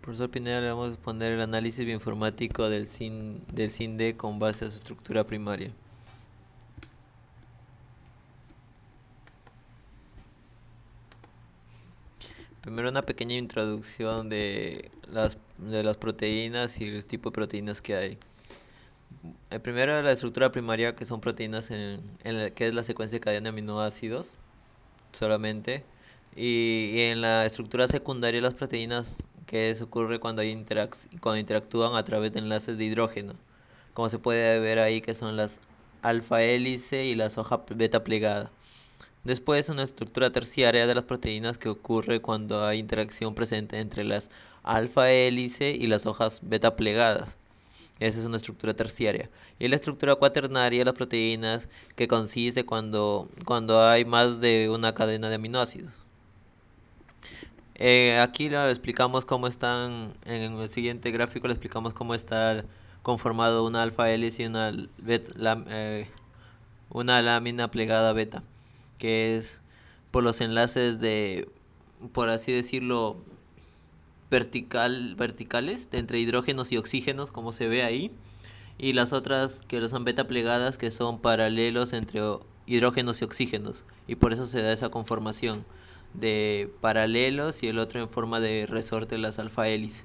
Profesor Pineda, le vamos a poner el análisis bioinformático del CINDE con base a su estructura primaria. Primero una pequeña introducción de las proteínas y el tipo de proteínas que hay. Primero la estructura primaria, que son proteínas que es la secuencia de cadena de aminoácidos solamente. Y en la estructura secundaria las proteínas, que eso ocurre cuando cuando interactúan a través de enlaces de hidrógeno, como se puede ver ahí, que son las alfa hélice y las hoja beta plegada. Después una estructura terciaria de las proteínas, que ocurre cuando hay interacción presente entre las alfa hélice y las hojas beta plegadas. Esa es una estructura terciaria. Y la estructura cuaternaria de las proteínas, que consiste cuando hay más de una cadena de aminoácidos. Aquí lo explicamos cómo están, en el siguiente gráfico le explicamos cómo está conformado una alfa hélice y una lámina plegada beta, que es por los enlaces por así decirlo, verticales entre hidrógenos y oxígenos, como se ve ahí, y las otras que son beta plegadas, que son paralelos entre hidrógenos y oxígenos, y por eso se da esa conformación de paralelos y el otro en forma de resorte, las alfa hélice.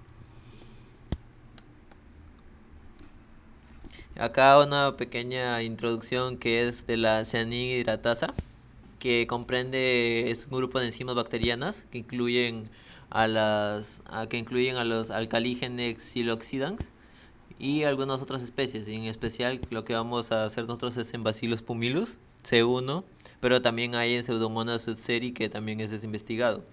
Acá una pequeña introducción que es de la cianhidratasa, que es un grupo de enzimas bacterianas que incluyen a los alcalígenes siloxidans y algunas otras especies. Y en especial lo que vamos a hacer nosotros es en Bacillus pumilus C1, pero también hay en Pseudomonas soothseri, que también es desinvestigado.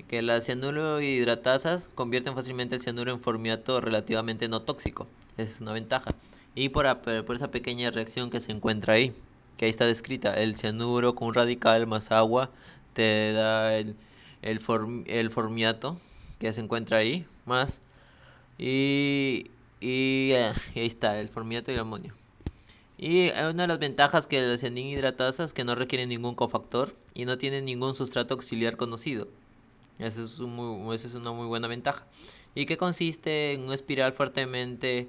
Que las cianurohidratasas convierten fácilmente el cianuro en formiato relativamente no tóxico. Esa es una ventaja. Y por esa pequeña reacción que se encuentra ahí, que ahí está descrita, el cianuro con un radical más agua te da el formiato que se encuentra ahí, más y ahí está, el formiato y el amonio. Y una de las ventajas que las cianhidratasa que no requieren ningún cofactor y no tienen ningún sustrato auxiliar conocido. Esa es una muy buena ventaja. Y que consiste en una espiral fuertemente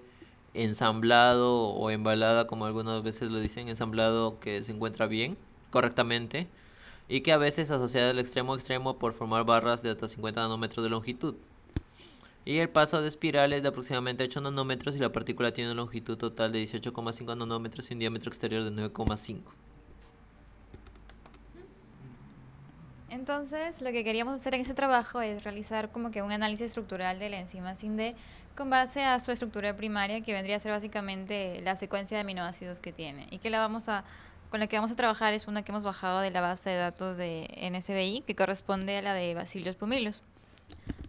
ensamblado o embalada, como algunas veces lo dicen, ensamblado que se encuentra bien, correctamente, y que a veces asociada al extremo a extremo por formar barras de hasta 50 nanómetros de longitud. Y el paso de espiral es de aproximadamente 8 nanómetros y la partícula tiene una longitud total de 18,5 nanómetros y un diámetro exterior de 9,5. Entonces, lo que queríamos hacer en ese trabajo es realizar como que un análisis estructural de la enzima SIND con base a su estructura primaria, que vendría a ser básicamente la secuencia de aminoácidos que tiene. Y con la que vamos a trabajar es una que hemos bajado de la base de datos de NSBI, que corresponde a la de Bacillus pumilus.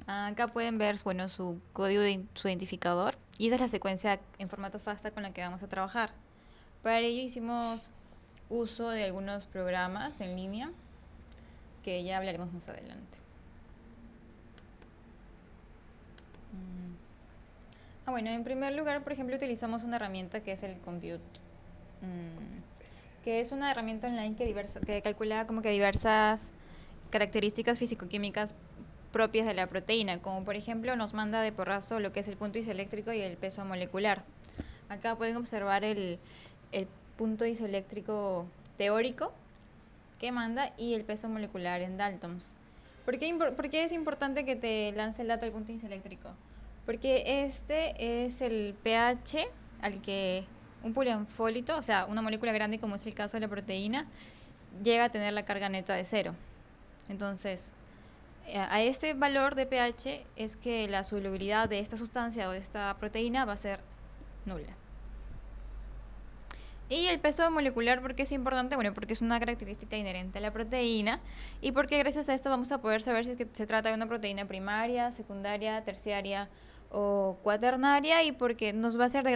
Acá pueden ver, bueno, su código su identificador, y esa es la secuencia en formato FASTA con la que vamos a trabajar. Para ello hicimos uso de algunos programas en línea que ya hablaremos más adelante. Bueno, en primer lugar, por ejemplo, utilizamos una herramienta que es el Compute, que es una herramienta online que calcula como que diversas características físico-químicas propias de la proteína, como por ejemplo nos manda de porrazo lo que es el punto isoeléctrico y el peso molecular. Acá pueden observar el punto isoeléctrico teórico que manda y el peso molecular en Daltons. ¿Por qué es importante que te lance el dato del punto isoeléctrico? Porque este es el pH al que un polianfólito, o sea, una molécula grande como es el caso de la proteína, llega a tener la carga neta de 0. Entonces, a este valor de pH es que la solubilidad de esta sustancia o de esta proteína va a ser nula. Y el peso molecular, ¿por qué es importante? Bueno, porque es una característica inherente a la proteína y porque gracias a esto vamos a poder saber si es que se trata de una proteína primaria, secundaria, terciaria o cuaternaria, y porque nos va a ser de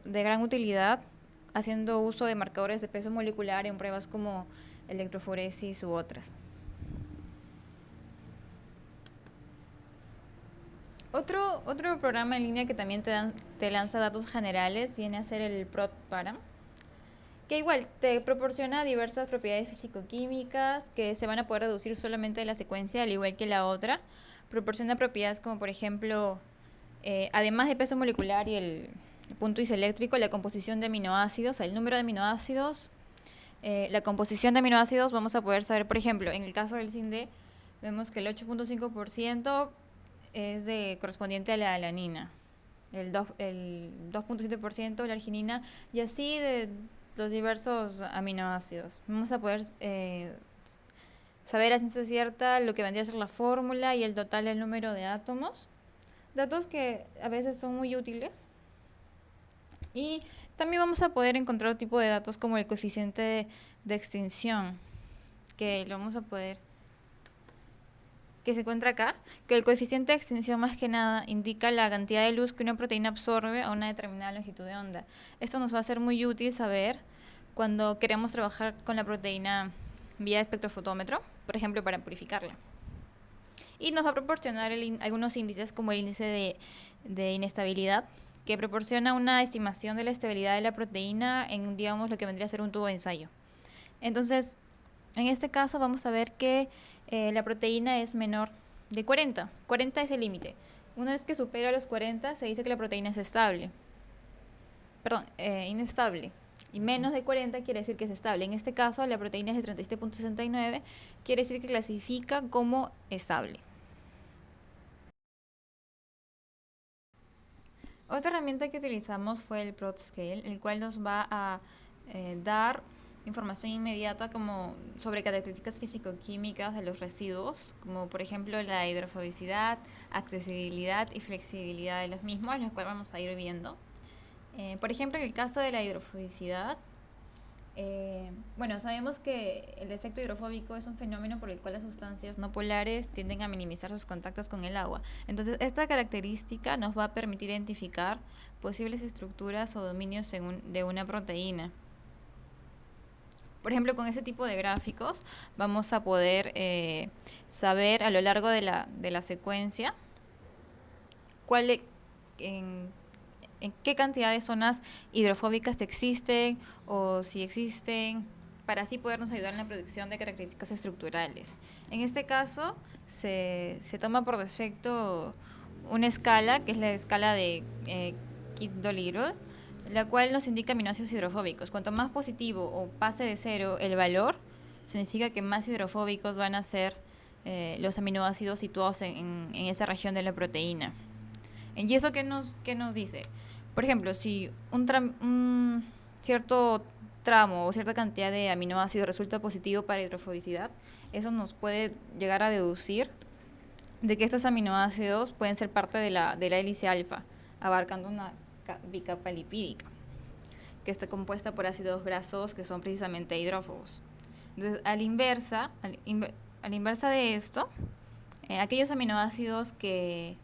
gran utilidad haciendo uso de marcadores de peso molecular en pruebas como electroforesis u otras. Otro programa en línea que también te lanza datos generales viene a ser el ProtParam, que igual te proporciona diversas propiedades físico-químicas que se van a poder reducir solamente de la secuencia, al igual que la otra, proporciona propiedades como por ejemplo, además de peso molecular y el punto isoeléctrico, la composición de aminoácidos, el número de aminoácidos, la composición de aminoácidos. Vamos a poder saber, por ejemplo, en el caso del ZIND, vemos que el 8.5% es correspondiente a la alanina, el 2.7% la arginina, y así de los diversos aminoácidos. Vamos a poder saber a ciencia cierta lo que vendría a ser la fórmula y el total del número de átomos, datos que a veces son muy útiles. Y también vamos a poder encontrar otro tipo de datos como el coeficiente de extinción, que lo vamos a poder, que se encuentra acá, que el coeficiente de extinción más que nada indica la cantidad de luz que una proteína absorbe a una determinada longitud de onda. Esto nos va a ser muy útil saber cuando queremos trabajar con la proteína vía espectrofotómetro, por ejemplo, para purificarla. Y nos va a proporcionar algunos índices como el índice de inestabilidad, que proporciona una estimación de la estabilidad de la proteína en, digamos, lo que vendría a ser un tubo de ensayo. Entonces, en este caso vamos a ver que la proteína es menor de 40. 40 es el límite. Una vez que supera los 40, se dice que la proteína es estable. Perdón, inestable. Y menos de 40 quiere decir que es estable. En este caso, la proteína es de 37.69, quiere decir que clasifica como estable. Otra herramienta que utilizamos fue el ProtScale, el cual nos va a dar información inmediata como sobre características físico-químicas de los residuos, como por ejemplo la hidrofobicidad, accesibilidad y flexibilidad de los mismos, los cuales vamos a ir viendo. Por ejemplo, en el caso de la hidrofobicidad, bueno, sabemos que el efecto hidrofóbico es un fenómeno por el cual las sustancias no polares tienden a minimizar sus contactos con el agua. Entonces, esta característica nos va a permitir identificar posibles estructuras o dominios de una proteína. Por ejemplo, con este tipo de gráficos vamos a poder saber a lo largo de la secuencia en qué cantidad de zonas hidrofóbicas existen o si existen, para así podernos ayudar en la producción de características estructurales. En este caso se toma por defecto una escala, que es la escala de Kit-Dolittle, la cual nos indica aminoácidos hidrofóbicos. Cuanto más positivo o pase de cero el valor, significa que más hidrofóbicos van a ser los aminoácidos situados en esa región de la proteína. ¿Y eso qué nos dice? Por ejemplo, si un cierto tramo o cierta cantidad de aminoácidos resulta positivo para hidrofobicidad, eso nos puede llegar a deducir de que estos aminoácidos pueden ser parte de la hélice alfa, abarcando una bicapa lipídica, que está compuesta por ácidos grasos que son precisamente hidrófobos. Entonces, a la inversa de esto, aquellos aminoácidos que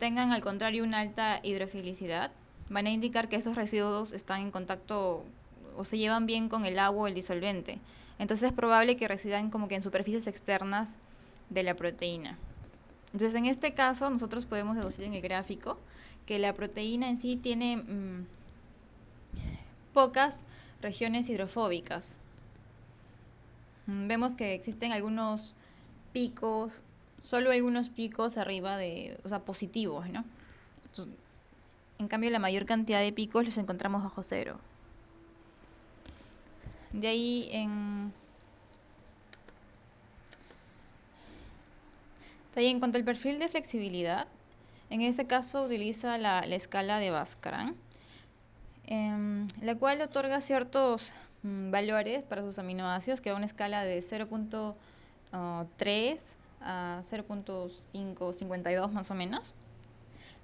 tengan al contrario una alta hidrofilicidad van a indicar que esos residuos están en contacto o se llevan bien con el agua o el disolvente. Entonces es probable que residan como que en superficies externas de la proteína. Entonces en este caso nosotros podemos deducir en el gráfico que la proteína en sí tiene pocas regiones hidrofóbicas. Vemos que existen algunos picos, solo algunos picos arriba positivos, ¿no? Entonces, en cambio, la mayor cantidad de picos los encontramos bajo cero. De ahí en cuanto al perfil de flexibilidad, en este caso utiliza la escala de Bhaskara, la cual otorga ciertos valores para sus aminoácidos, que va a una escala de 0.3 a 0.552 más o menos.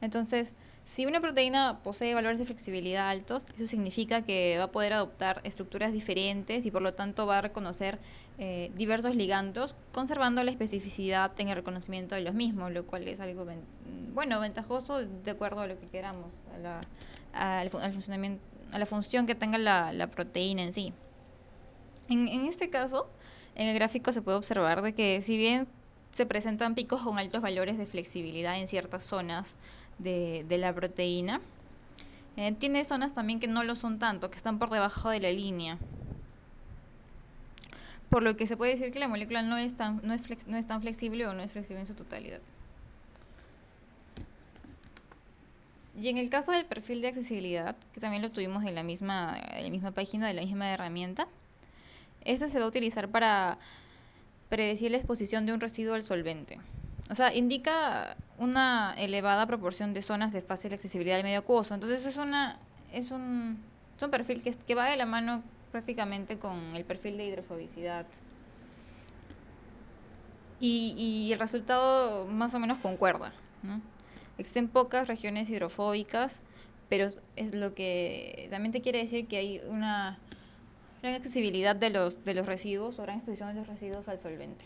Entonces, si una proteína posee valores de flexibilidad altos, eso significa que va a poder adoptar estructuras diferentes y por lo tanto va a reconocer diversos ligandos, conservando la especificidad en el reconocimiento de los mismos, lo cual es algo ventajoso de acuerdo a lo que queramos, al funcionamiento, a la función que tenga la proteína en sí. En este caso, en el gráfico se puede observar de que si bien se presentan picos con altos valores de flexibilidad en ciertas zonas de la proteína, tiene zonas también que no lo son tanto, que están por debajo de la línea. Por lo que se puede decir que la molécula no es tan flexible o no es flexible en su totalidad. Y en el caso del perfil de accesibilidad, que también lo tuvimos en la misma página, de la misma herramienta, este se va a utilizar para predecir la exposición de un residuo al solvente. O sea, indica una elevada proporción de zonas de fácil accesibilidad al medio acuoso. Entonces es un perfil que va de la mano prácticamente con el perfil de hidrofobicidad. Y el resultado más o menos concuerda, ¿no? Existen pocas regiones hidrofóbicas, pero es lo que también te quiere decir que hay una gran accesibilidad de los residuos o gran exposición de los residuos al solvente.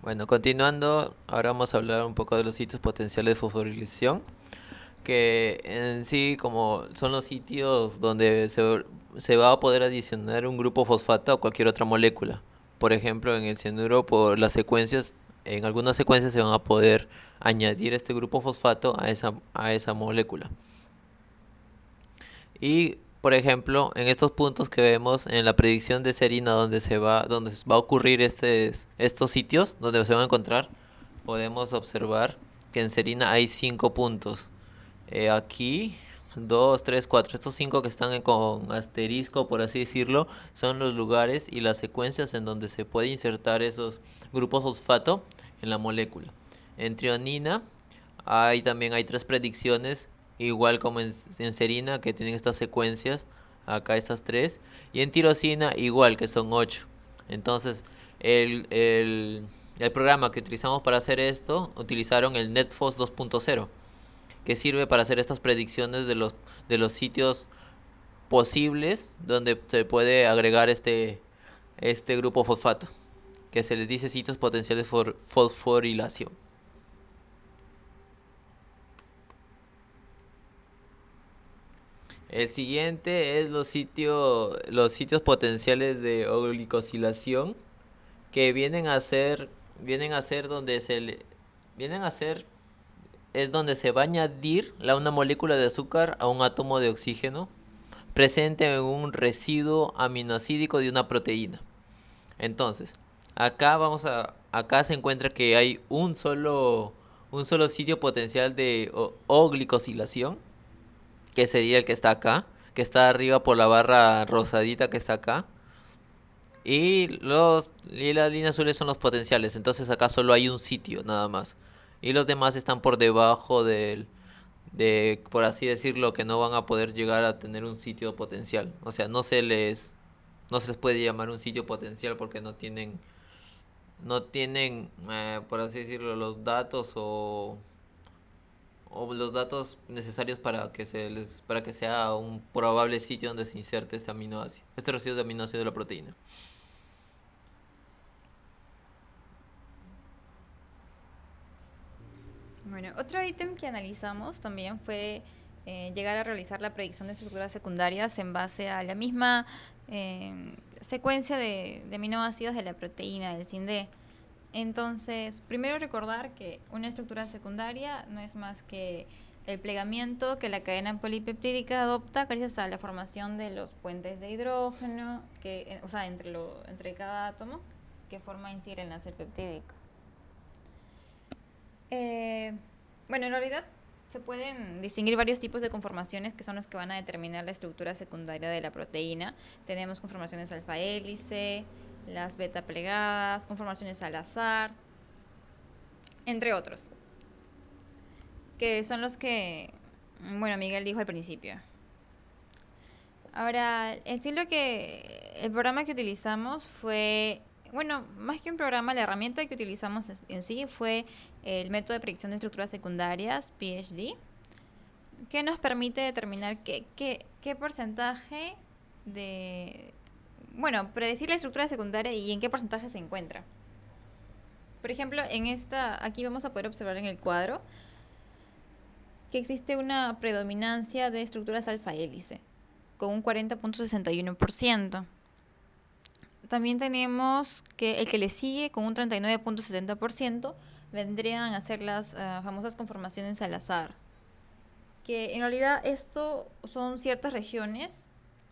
Bueno, continuando, ahora vamos a hablar un poco de los sitios potenciales de fosforilación, que en sí como son los sitios donde se va a poder adicionar un grupo fosfato a cualquier otra molécula. Por ejemplo, en el cianuro, por las secuencias, en algunas secuencias se van a poder añadir este grupo fosfato a esa molécula. Y por ejemplo, en estos puntos que vemos en la predicción de Serina donde donde va a ocurrir estos sitios donde se van a encontrar, podemos observar que en Serina hay 5 puntos. Aquí 2, 3, 4. Estos 5 que están con asterisco, por así decirlo, son los lugares y las secuencias en donde se puede insertar esos grupos fosfato en la molécula. En trionina también hay 3 predicciones, igual como en serina, que tienen estas secuencias, acá estas 3. Y en tirosina igual, que son 8. Entonces, el programa que utilizamos para hacer esto, utilizaron el NetFOS 2.0, que sirve para hacer estas predicciones de los sitios posibles donde se puede agregar este grupo fosfato, que se les dice sitios potenciales de fosforilación. El siguiente es los sitios potenciales de glicosilación, que vienen a ser es donde se va a añadir una molécula de azúcar a un átomo de oxígeno presente en un residuo aminoácidico de una proteína. Entonces, acá se encuentra que hay un solo sitio potencial de glicosilación, que sería el que está acá, que está arriba por la barra rosadita que está acá. Y las líneas azules son los potenciales, entonces acá solo hay un sitio nada más. Y los demás están por debajo por así decirlo, que no van a poder llegar a tener un sitio potencial. O sea, no se les puede llamar un sitio potencial porque no tienen, por así decirlo, los datos o los datos necesarios para que sea un probable sitio donde se inserte este residuo de aminoácido de la proteína. Bueno, otro ítem que analizamos también fue llegar a realizar la predicción de estructuras secundarias en base a la misma secuencia de aminoácidos de la proteína del SIND. Entonces, primero recordar que una estructura secundaria no es más que el plegamiento que la cadena polipeptídica adopta gracias a la formación de los puentes de hidrógeno, entre cada átomo que forma en sí el enlace peptídico. Bueno, en realidad se pueden distinguir varios tipos de conformaciones que son los que van a determinar la estructura secundaria de la proteína. Tenemos conformaciones alfa hélice, las beta plegadas, conformaciones al azar, entre otros, que son los que, bueno, Miguel dijo al principio. Ahora, el programa que utilizamos fue, bueno, más que un programa, la herramienta que utilizamos en sí fue el método de predicción de estructuras secundarias, PhD, que nos permite determinar qué porcentaje predecir la estructura secundaria y en qué porcentaje se encuentra. Por ejemplo, aquí vamos a poder observar en el cuadro que existe una predominancia de estructuras alfa hélice, con un 40.61%. También tenemos que el que le sigue con un 39.70% vendrían a ser las famosas conformaciones al azar, que en realidad esto son ciertas regiones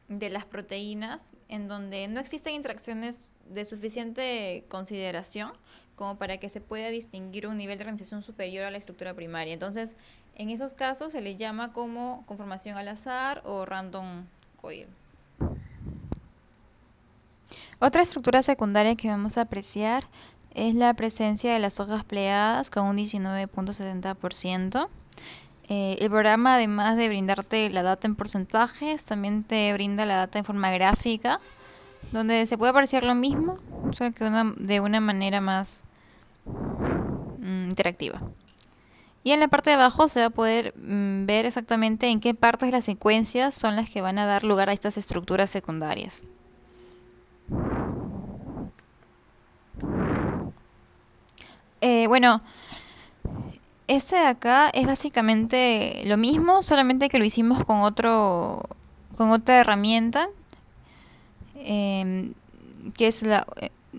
de las proteínas en donde no existen interacciones de suficiente consideración como para que se pueda distinguir un nivel de organización superior a la estructura primaria. Entonces, en esos casos se le llama como conformación al azar o random coil. Otra estructura secundaria que vamos a apreciar es la presencia de las hojas plegadas con un 19.70%. El programa, además de brindarte la data en porcentajes, también te brinda la data en forma gráfica, donde se puede apreciar lo mismo, solo que de una manera más interactiva. Y en la parte de abajo se va a poder ver exactamente en qué partes de la secuencia son las que van a dar lugar a estas estructuras secundarias. Bueno, este de acá es básicamente lo mismo, solamente que lo hicimos con otra herramienta, que es la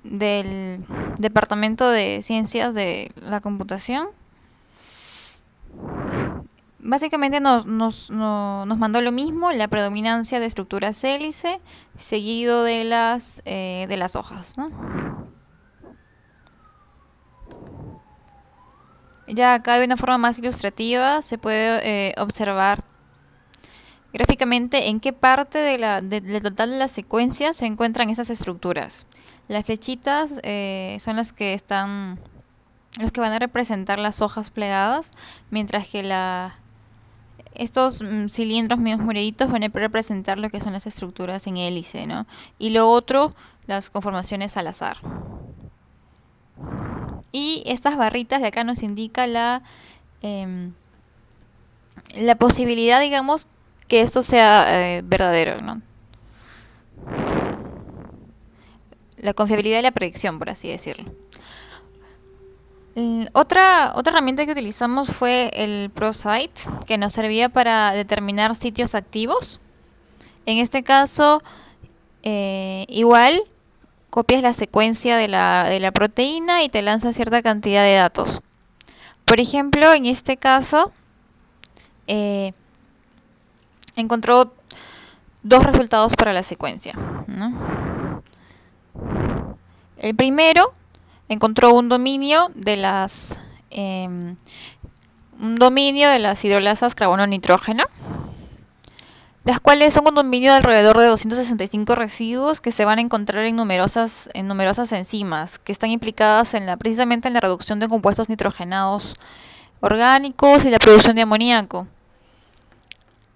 del Departamento de Ciencias de la Computación. Básicamente nos mandó lo mismo, la predominancia de estructuras hélice, seguido de las hojas, ¿no? Ya acá de una forma más ilustrativa se puede observar gráficamente en qué parte del total de la secuencia se encuentran esas estructuras. Las flechitas son los que van a representar las hojas plegadas, mientras que estos cilindros medios moraditos van a representar lo que son las estructuras en hélice, ¿no? Y lo otro, las conformaciones al azar. Y estas barritas de acá nos indica la posibilidad, digamos, que esto sea verdadero, ¿no? La confiabilidad de la predicción, por así decirlo. Otra herramienta que utilizamos fue el ProSite, que nos servía para determinar sitios activos. En este caso, igual copias la secuencia de la proteína y te lanza cierta cantidad de datos. Por ejemplo, en este caso, encontró dos resultados para la secuencia, ¿no? El primero encontró un dominio de las hidrolasas carbono-nitrógeno, las cuales son un dominio de alrededor de 265 residuos que se van a encontrar en numerosas enzimas que están implicadas precisamente en la reducción de compuestos nitrogenados orgánicos y la producción de amoníaco.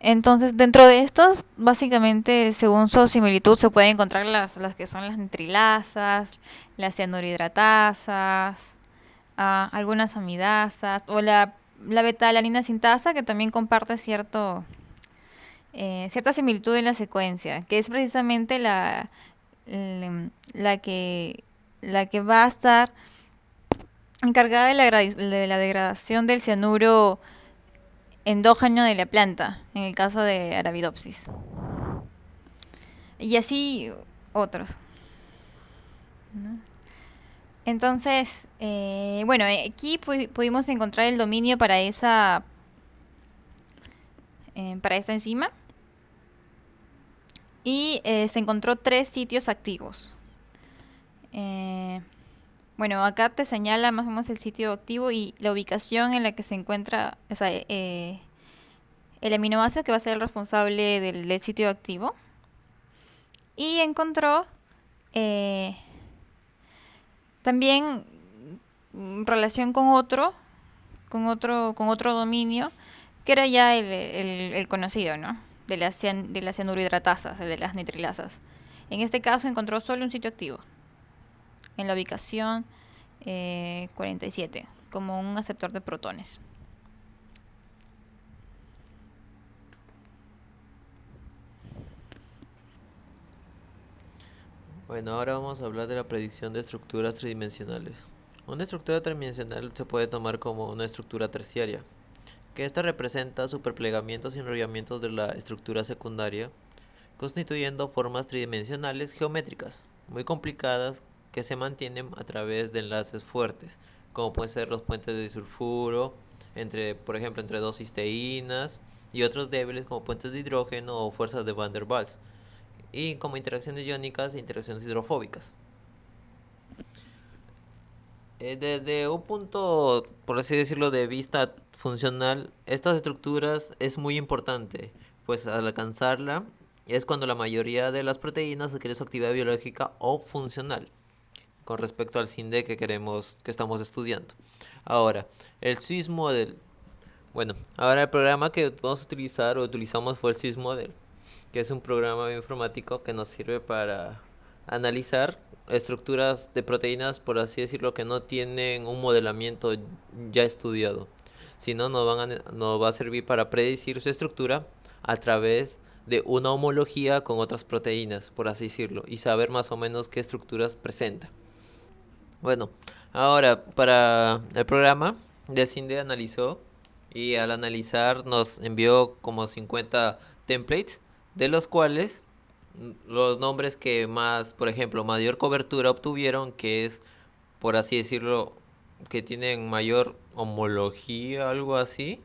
Entonces, dentro de estos, básicamente, según su similitud, se pueden encontrar las que son las nitrilasas, las cianurohidratasas, algunas amidasas, o la beta-alanina sintasa, que también comparte cierta similitud en la secuencia, que es precisamente la que va a estar encargada de la degradación del cianuro endógeno de la planta, en el caso de Arabidopsis. Y así otros. Entonces, bueno, aquí pudimos encontrar el dominio para esta enzima. Y se encontró 3 sitios activos. Bueno, acá te señala más o menos el sitio activo y la ubicación en la que se encuentra el aminoácido que va a ser el responsable del sitio activo. Y encontró también relación con otro dominio, que era ya el conocido, ¿no? De las cianurohidratasas, de las nitrilasas. En este caso encontró solo un sitio activo, en la ubicación 47, como un aceptor de protones. Bueno, ahora vamos a hablar de la predicción de estructuras tridimensionales. Una estructura tridimensional se puede tomar como una estructura terciaria, que esta representa superplegamientos y enrollamientos de la estructura secundaria, constituyendo formas tridimensionales geométricas, muy complicadas, que se mantienen a través de enlaces fuertes, como pueden ser los puentes de disulfuro, por ejemplo, entre dos cisteínas, y otros débiles como puentes de hidrógeno o fuerzas de Van der Waals, y como interacciones iónicas e interacciones hidrofóbicas. Desde un punto, por así decirlo, de vista funcional, estas estructuras es muy importante, pues al alcanzarla es cuando la mayoría de las proteínas adquiere su actividad biológica o funcional con respecto al SINDE que estamos estudiando. Ahora, el Swiss Model. Bueno, ahora el programa que vamos a utilizar o utilizamos fue el Swiss Model, que es un programa informático que nos sirve para analizar estructuras de proteínas, por así decirlo, que no tienen un modelamiento ya estudiado, sino nos va a servir para predecir su estructura a través de una homología con otras proteínas, por así decirlo, y saber más o menos qué estructuras presenta. Bueno, ahora para el programa, de CINDE analizó y al analizar nos envió como 50 templates, de los cuales los nombres que más, por ejemplo, mayor cobertura obtuvieron, que es, por así decirlo, que tienen mayor homología, algo así.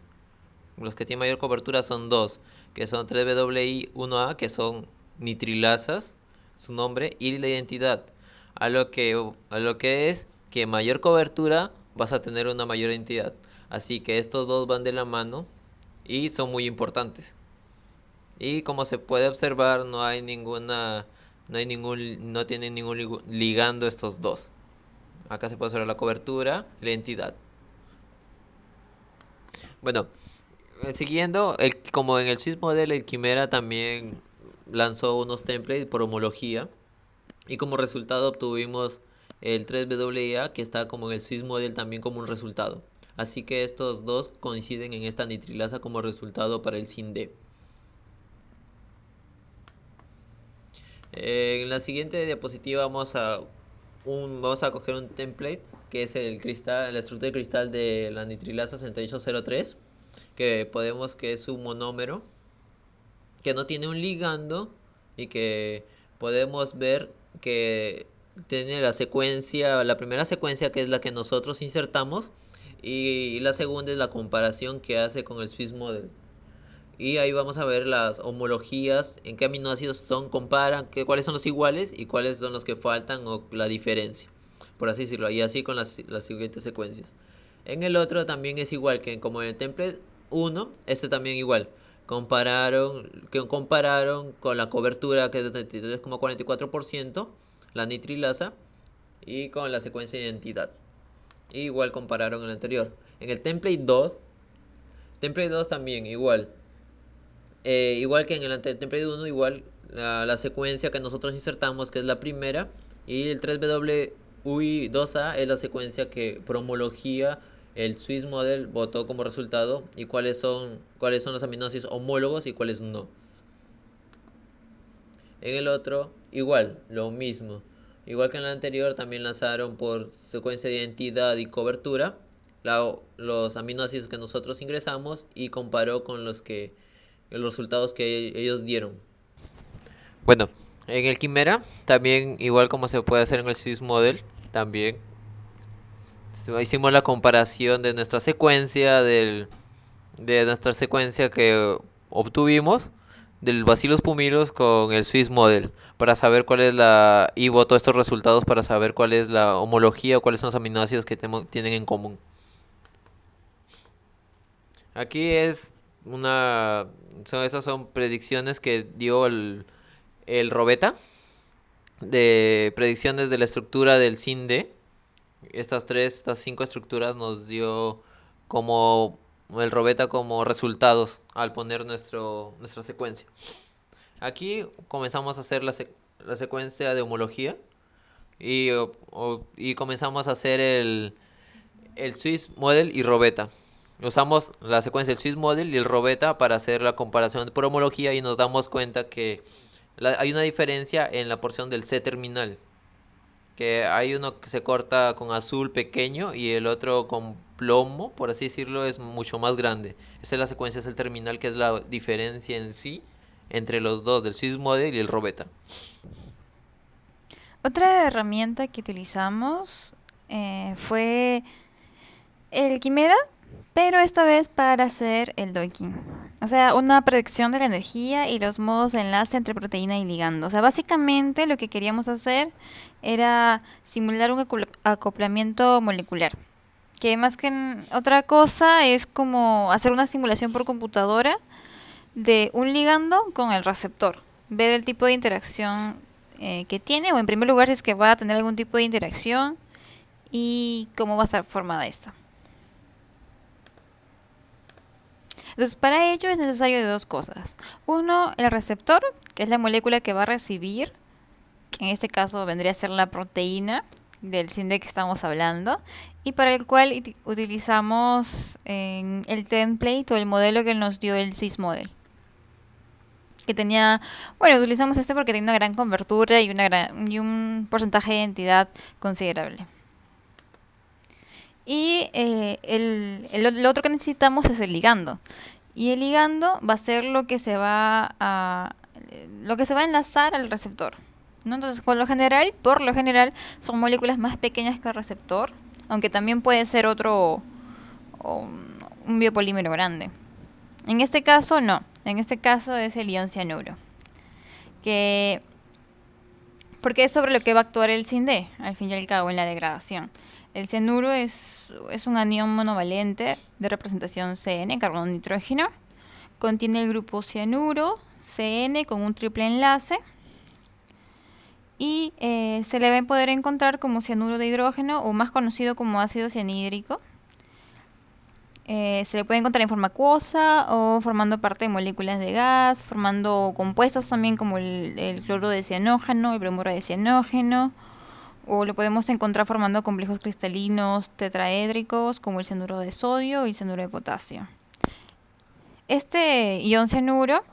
Los que tienen mayor cobertura son dos, que son 3WI1A, que son nitrilasas, su nombre, y la identidad. A lo que es que mayor cobertura vas a tener una mayor identidad. Así que estos dos van de la mano y son muy importantes. Y como se puede observar, no tienen ningún ligando estos dos. Acá se puede observar la cobertura y la identidad. Bueno, siguiendo, como en el Swiss Model, el Quimera también lanzó unos templates por homología. Y como resultado obtuvimos el 3WA, que está como en el Swiss Model también como un resultado. Así que estos dos coinciden en esta nitrilasa como resultado para el SINDE. En la siguiente diapositiva vamos a coger un template que es la estructura de cristal de la nitrilasa 6803, que podemos que es un monómero que no tiene un ligando y que podemos ver que tiene la primera secuencia, que es la que nosotros insertamos, y la segunda es la comparación que hace con el Swiss Model. Y ahí vamos a ver las homologías, en qué aminoácidos comparan, cuáles son los iguales y cuáles son los que faltan o la diferencia, por así decirlo, y así con las siguientes secuencias. En el otro también es igual que como en el template 1, este también igual. Compararon con la cobertura, que es de 33,44%, la nitrilasa, y con la secuencia de identidad. Y igual compararon el anterior. En el template 2 también igual. Igual que en el template 1, igual la secuencia que nosotros insertamos, que es la primera, y el 3WI2A es la secuencia que por homología el Swiss Model votó como resultado, y cuáles son los aminoácidos homólogos y cuáles no. En el otro, igual, lo mismo. Igual que en el anterior, también lanzaron por secuencia de identidad y cobertura los aminoácidos que nosotros ingresamos y comparó con los resultados que ellos dieron. Bueno, en el Quimera, también igual como se puede hacer en el Swiss Model, también hicimos la comparación de nuestra secuencia, que obtuvimos del Bacillus pumilus con el Swiss Model, para saber y votó estos resultados para saber cuál es la homología o cuáles son los aminoácidos que tienen en común. Aquí estas son predicciones que dio el Robeta, de predicciones de la estructura del SINDE. Estas 5 estructuras nos dio como el Robeta como resultados al poner nuestra secuencia. Aquí comenzamos a hacer la secuencia de homología y comenzamos a hacer el Swiss Model y Robeta. Usamos la secuencia del Swiss Model y el Robeta para hacer la comparación por homología, y nos damos cuenta que hay una diferencia en la porción del C terminal, que hay uno que se corta con azul pequeño y el otro con plomo, por así decirlo, es mucho más grande. Esa es la secuencia, es el terminal, que es la diferencia en sí entre los dos, del Swiss Model y el Robeta. Otra herramienta que utilizamos fue el Quimera, pero esta vez para hacer el docking. O sea, una predicción de la energía y los modos de enlace entre proteína y ligando. O sea, básicamente lo que queríamos hacer era simular un acoplamiento molecular. Que más que otra cosa es como hacer una simulación por computadora de un ligando con el receptor. Ver el tipo de interacción que tiene, o en primer lugar si es que va a tener algún tipo de interacción y cómo va a estar formada esta. Entonces, para ello es necesario de dos cosas. Uno, el receptor, que es la molécula que va a recibir, que en este caso vendría a ser la proteína del SINDE que estamos hablando, y para el cual utilizamos el template o el modelo que nos dio el Swiss Model. Que tenía, bueno, utilizamos este porque tenía una gran cobertura y un porcentaje de identidad considerable. Y el otro que necesitamos es el ligando. Y el ligando va a ser lo que se va a enlazar al receptor, ¿no? Entonces, por lo general, son moléculas más pequeñas que el receptor, aunque también puede ser un biopolímero grande. En este caso, no. En este caso es el ion cianuro. Porque es sobre lo que va a actuar el SINDE, al fin y al cabo, en la degradación. El cianuro es un anión monovalente de representación CN, carbono-nitrógeno. Contiene el grupo cianuro, CN, con un triple enlace. Y se le va a poder encontrar como cianuro de hidrógeno, o más conocido como ácido cianhídrico. Se le puede encontrar en forma acuosa o formando parte de moléculas de gas, formando compuestos también como el cloro de cianógeno, el bromuro de cianógeno, o lo podemos encontrar formando complejos cristalinos tetraédricos como el cianuro de sodio y el cianuro de potasio. Este ion cianuro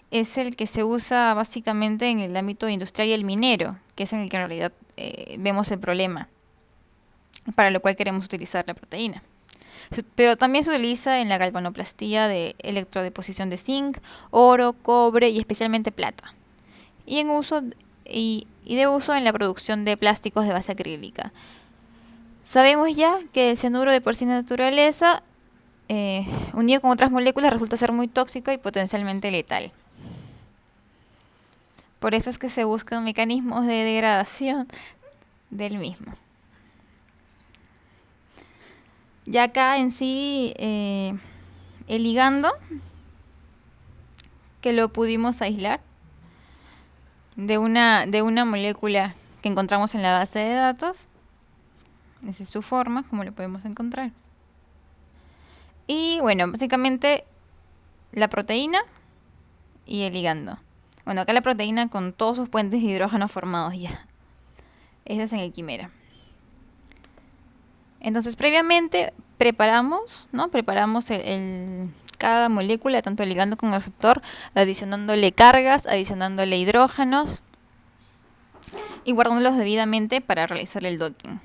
es el que se usa básicamente en el ámbito industrial y el minero, que es en el que en realidad vemos el problema, para lo cual queremos utilizar la proteína. Pero también se utiliza en la galvanoplastía de electrodeposición de zinc, oro, cobre y especialmente plata. Y de uso en la producción de plásticos de base acrílica. Sabemos ya que el cianuro de por sí naturaleza, unido con otras moléculas, resulta ser muy tóxico y potencialmente letal. Por eso es que se buscan mecanismos de degradación del mismo. Ya acá en sí, el ligando, que lo pudimos aislar de una molécula que encontramos en la base de datos. Esa es su forma, como lo podemos encontrar. Y bueno, básicamente la proteína y el ligando. Bueno, acá la proteína con todos sus puentes de hidrógeno formados ya. Ese es en el quimera. Entonces, previamente preparamos cada molécula, tanto el ligando como el receptor, adicionándole cargas, adicionándole hidrógenos y guardándolos debidamente para realizar el docking.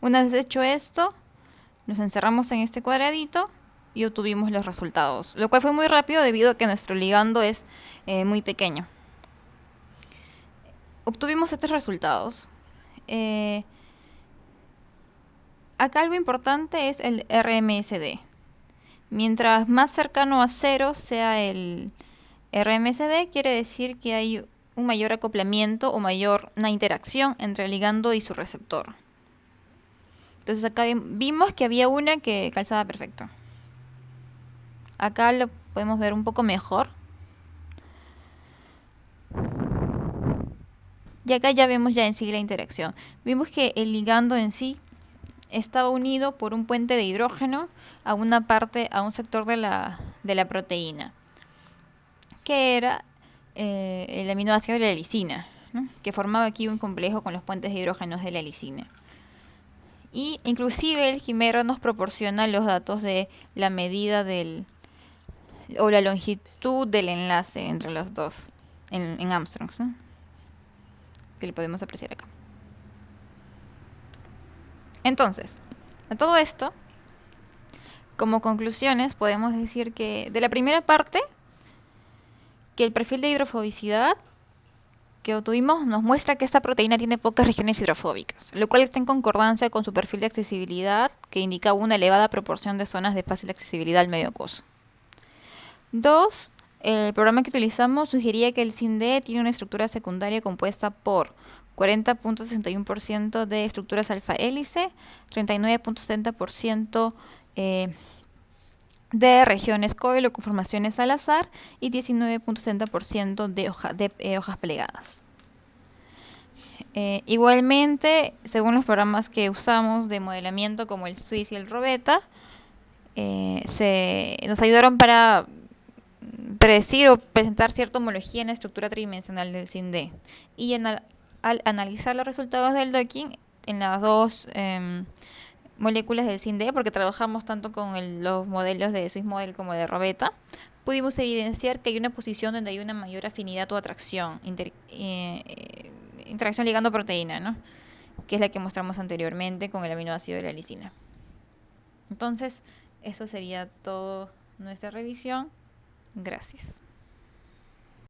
Una vez hecho esto, nos encerramos en este cuadradito y obtuvimos los resultados, lo cual fue muy rápido debido a que nuestro ligando es muy pequeño. Obtuvimos estos resultados. Acá algo importante es el RMSD. Mientras más cercano a 0 sea el RMSD, quiere decir que hay un mayor acoplamiento o una interacción entre el ligando y su receptor. Entonces acá vimos que había una que calzaba perfecto. Acá lo podemos ver un poco mejor. Y acá ya vemos ya en sí la interacción. Vimos que el ligando en sí estaba unido por un puente de hidrógeno a un sector de la proteína, que era el aminoácido de la lisina, ¿no? Que formaba aquí un complejo con los puentes de hidrógenos de la lisina. Y inclusive el quimera nos proporciona los datos de la medida o la longitud del enlace entre los dos en Armstrongs, ¿no? Que le podemos apreciar acá. Entonces, a todo esto, como conclusiones, podemos decir que de la primera parte, que el perfil de hidrofobicidad que obtuvimos nos muestra que esta proteína tiene pocas regiones hidrofóbicas, lo cual está en concordancia con su perfil de accesibilidad, que indica una elevada proporción de zonas de fácil accesibilidad al medio acuoso. 2. El programa que utilizamos sugería que el SINDE tiene una estructura secundaria compuesta por 40.61% de estructuras alfa hélice, 39.70% de regiones coil o conformaciones al azar y 19.70% de hojas plegadas. Igualmente, según los programas que usamos de modelamiento como el SWISS y el ROBETA, nos ayudaron para predecir o presentar cierta homología en la estructura tridimensional del SINDE. Y al analizar los resultados del docking en las dos moléculas del SINDE, porque trabajamos tanto con los modelos de Swiss Model como de ROBETA, pudimos evidenciar que hay una posición donde hay una mayor afinidad o atracción, interacción ligando-proteína, ¿no? Que es la que mostramos anteriormente con el aminoácido de la lisina. Entonces, eso sería todo nuestra revisión. Gracias.